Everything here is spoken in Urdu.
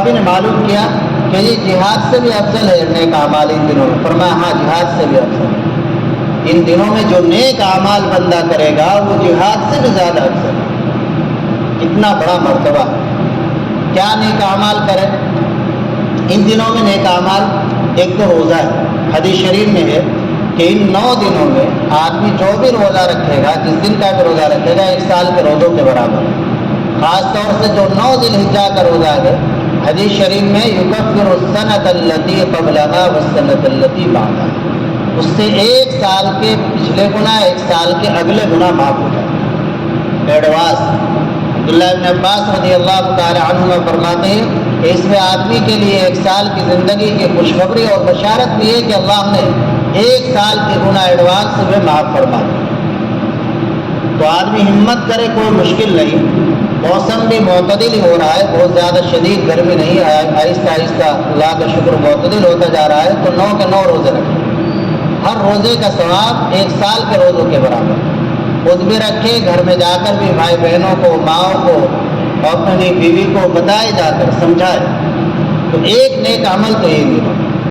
صحابی نے معلوم کیا کہ یہ جہاد سے بھی افضل ہے نیک اعمال ان دنوں میں. فرمایا ہاں جہاد سے بھی افضل ہے. ان دنوں میں جو نیک اعمال بندہ کرے گا وہ جہاد سے بھی زیادہ افضل ہے. اتنا بڑا مرتبہ. کیا نیک اعمال کرے ان دنوں میں؟ نیک اعمال ایک تو روزہ ہے. حدیث شریف میں ہے کہ ان 9 دنوں میں آدمی جو بھی روزہ رکھے گا، جس دن کا بھی روزہ رکھے گا، 1 سال کے روزوں کے برابر ہے. خاص طور سے جو 9 ذی الحجہ کا روزہ ہے، حدیث شریف میں یکفر السنۃ التی قبلھا والسنۃ التی بعدھا، اس سے 1 سال کے پچھلے گناہ 1 سال کے اگلے گناہ معاف ہو جائے. ایڈواس. عبداللہ بن عباس رضی اللہ تعالی عنہما فرماتے ہیں کہ اس میں آدمی کے لیے 1 سال کی زندگی کی خوشخبری اور بشارت بھی ہے کہ اللہ نے 1 سال کے گناہ ایڈوانس میں معاف فرما دیا. تو آدمی ہمت کرے، کوئی مشکل نہیں. موسم بھی معتدل ہی ہو رہا ہے، بہت زیادہ شدید گرمی نہیں ہے، آہستہ آہستہ اللہ کا شکر معتدل ہوتا جا رہا ہے. تو 9 کے 9 روزے رکھیں. ہر روزے کا ثواب 1 سال کے روزوں کے برابر. خود بھی رکھے، گھر میں جا کر بھی بھائی بہنوں کو، ماؤں کو اور اپنی بیوی کو بتائے، جا کر سمجھائے. تو ایک نیک عمل تو یہ بھی